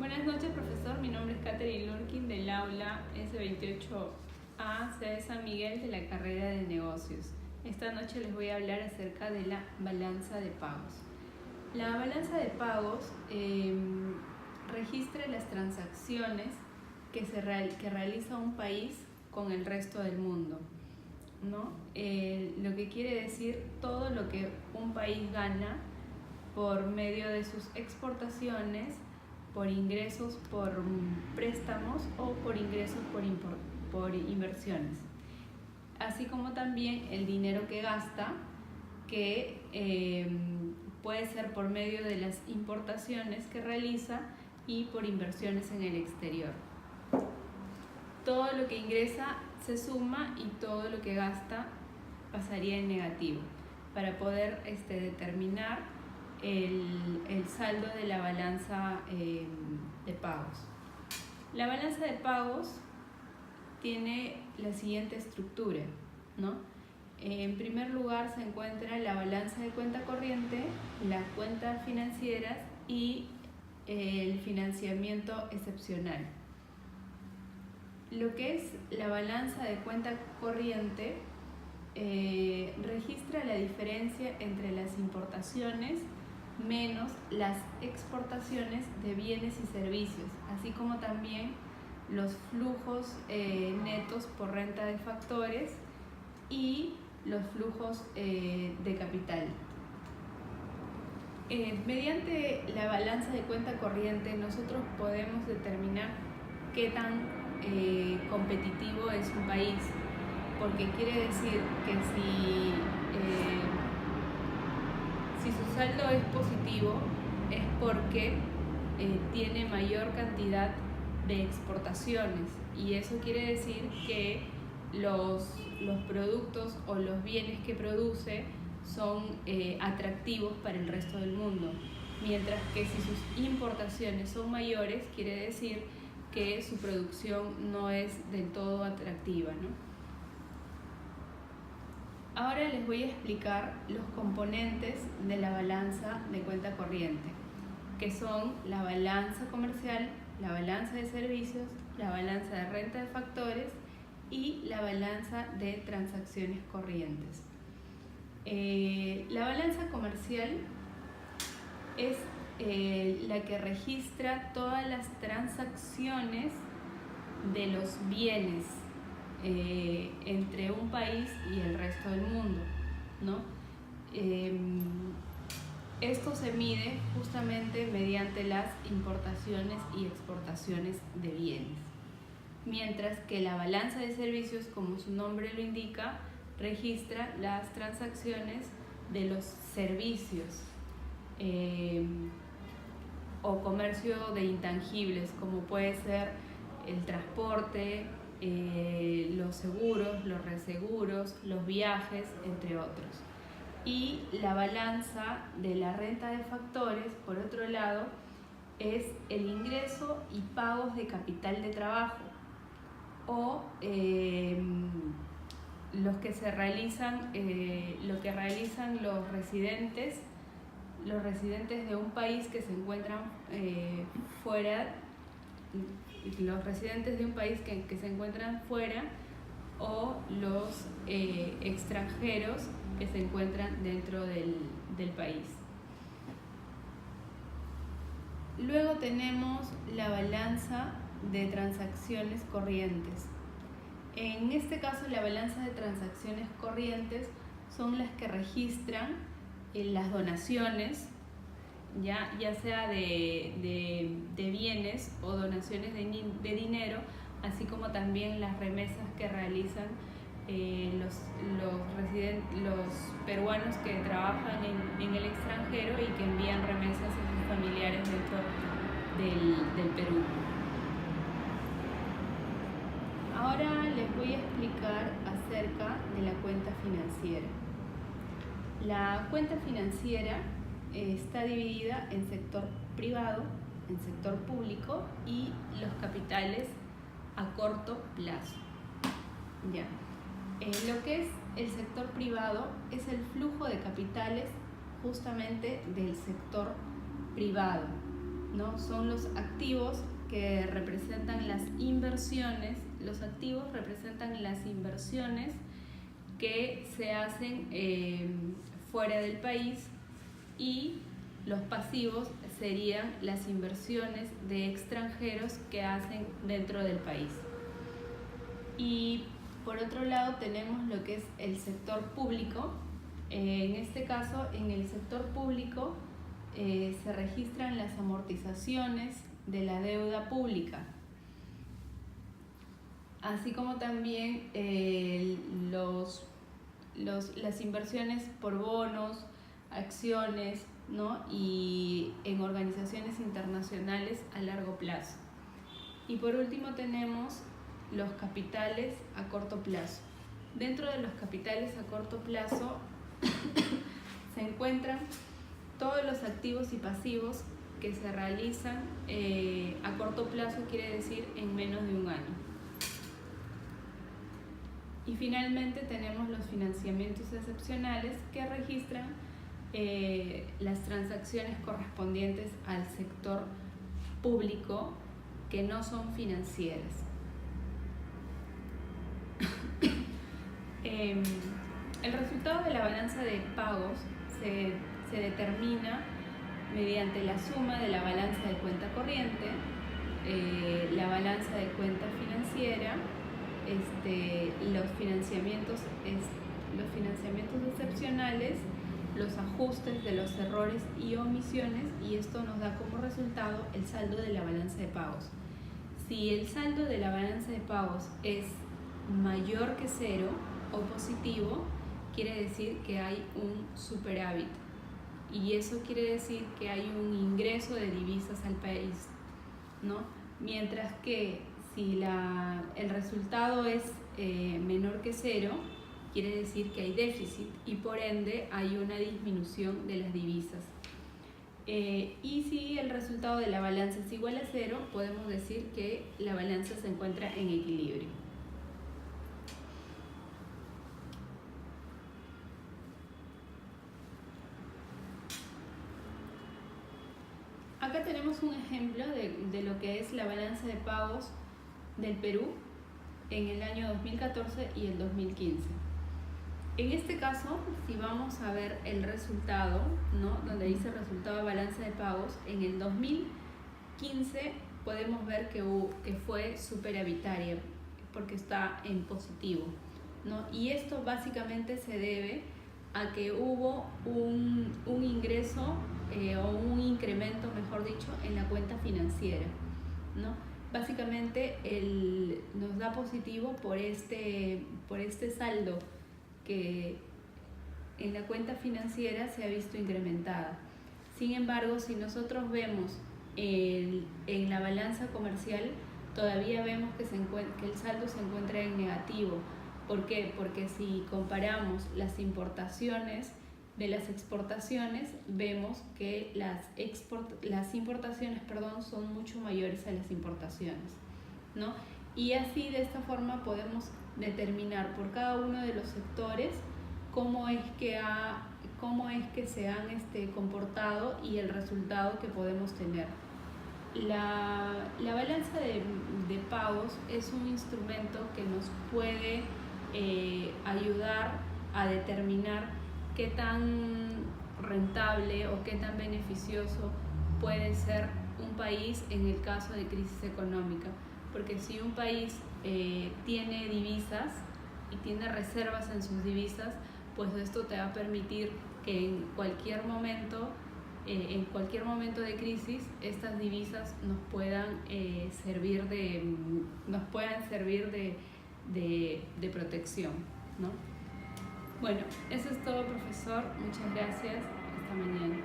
Buenas noches, profesor. Mi nombre es Katherine Lurkin del aula S28A, sede San Miguel, de la carrera de negocios. Esta noche les voy a hablar acerca de la balanza de pagos. La balanza de pagos registra las transacciones que realiza un país con el resto del mundo, ¿no? Lo que quiere decir todo lo que un país gana por medio de sus exportaciones, por ingresos por préstamos o por ingresos por inversiones, así como también el dinero que gasta, que puede ser por medio de las importaciones que realiza y por inversiones en el exterior. Todo lo que ingresa se suma y todo lo que gasta pasaría en negativo para poder determinar el saldo de la balanza de pagos. La balanza de pagos tiene la siguiente estructura, ¿no? En primer lugar se encuentra la balanza de cuenta corriente, las cuentas financieras y el financiamiento excepcional. Lo que es la balanza de cuenta corriente registra la diferencia entre las importaciones menos las exportaciones de bienes y servicios, así como también los flujos netos por renta de factores y los flujos de capital. Mediante la balanza de cuenta corriente nosotros podemos determinar qué tan competitivo es un país, porque quiere decir que si su saldo es positivo es porque tiene mayor cantidad de exportaciones, y eso quiere decir que los productos o los bienes que produce son atractivos para el resto del mundo, mientras que si sus importaciones son mayores quiere decir que su producción no es del todo atractiva, ¿no? Ahora les voy a explicar los componentes de la balanza de cuenta corriente, que son la balanza comercial, la balanza de servicios, la balanza de renta de factores y la balanza de transacciones corrientes. La balanza comercial es la que registra todas las transacciones de los bienes entre un país y el resto del mundo, ¿no? Esto se mide justamente mediante las importaciones y exportaciones de bienes, mientras que la balanza de servicios, como su nombre lo indica, registra las transacciones de los servicios o comercio de intangibles, como puede ser el transporte, los seguros, los reaseguros, los viajes, entre otros. Y la balanza de la renta de factores, por otro lado, es el ingreso y pagos de capital de trabajo, o lo que realizan los residentes de un país que se encuentran fuera, los residentes de un país que se encuentran fuera, o los extranjeros que se encuentran dentro del país. Luego tenemos la balanza de transacciones corrientes. En este caso, la balanza de transacciones corrientes son las que registran las donaciones, ya sea de bienes o donaciones de dinero, así como también las remesas que realizan los peruanos que trabajan en el extranjero y que envían remesas a sus familiares dentro del Perú. Ahora les voy a explicar acerca de la cuenta financiera. La cuenta financiera está dividida en sector privado, en sector público y los capitales a corto plazo. Ya. Lo que es el sector privado es el flujo de capitales justamente del sector privado, ¿no? Son los activos que representan las inversiones. Los activos representan las inversiones que se hacen fuera del país, y los pasivos serían las inversiones de extranjeros que hacen dentro del país. Y por otro lado tenemos lo que es el sector público. En este caso, en el sector público se registran las amortizaciones de la deuda pública, así como también las inversiones por bonos, acciones, ¿no? Y en organizaciones internacionales a largo plazo. Y por último tenemos los capitales a corto plazo. Dentro de los capitales a corto plazo se encuentran todos los activos y pasivos que se realizan a corto plazo, quiere decir en menos de un año. Y finalmente tenemos los financiamientos excepcionales, que registran las transacciones correspondientes al sector público que no son financieras. El resultado de la balanza de pagos se determina mediante la suma de la balanza de cuenta corriente, la balanza de cuenta financiera, los financiamientos excepcionales, los ajustes de los errores y omisiones, y esto nos da como resultado el saldo de la balanza de pagos. Si el saldo de la balanza de pagos es mayor que cero o positivo, quiere decir que hay un superávit, y eso quiere decir que hay un ingreso de divisas al país, ¿no? Mientras que si el resultado es menor que cero, quiere decir que hay déficit, y por ende hay una disminución de las divisas. Y si el resultado de la balanza es igual a cero, podemos decir que la balanza se encuentra en equilibrio. Acá tenemos un ejemplo de lo que es la balanza de pagos del Perú en el año 2014 y el 2015. En este caso, si vamos a ver el resultado, ¿no? Donde dice resultado de balanza de pagos, en el 2015 podemos ver que fue superavitaria, porque está en positivo, ¿no? Y esto básicamente se debe a que hubo un ingreso o un incremento, mejor dicho, en la cuenta financiera, ¿no? Básicamente nos da positivo por este saldo que en la cuenta financiera se ha visto incrementada. Sin embargo, si nosotros vemos en la balanza comercial, todavía vemos que el saldo se encuentra en negativo. ¿Por qué? Porque si comparamos las importaciones de las exportaciones, vemos que las importaciones, son mucho mayores a las importaciones, ¿no? Y así, de esta forma, podemos determinar por cada uno de los sectores cómo es que se han comportado y el resultado que podemos tener. La balanza de pagos es un instrumento que nos puede ayudar a determinar qué tan rentable o qué tan beneficioso puede ser un país en el caso de crisis económica. Porque si un país tiene divisas y tiene reservas en sus divisas, pues esto te va a permitir que en cualquier momento de crisis, estas divisas nos puedan servir de protección, ¿no? Bueno, eso es todo, profesor. Muchas gracias. Hasta mañana.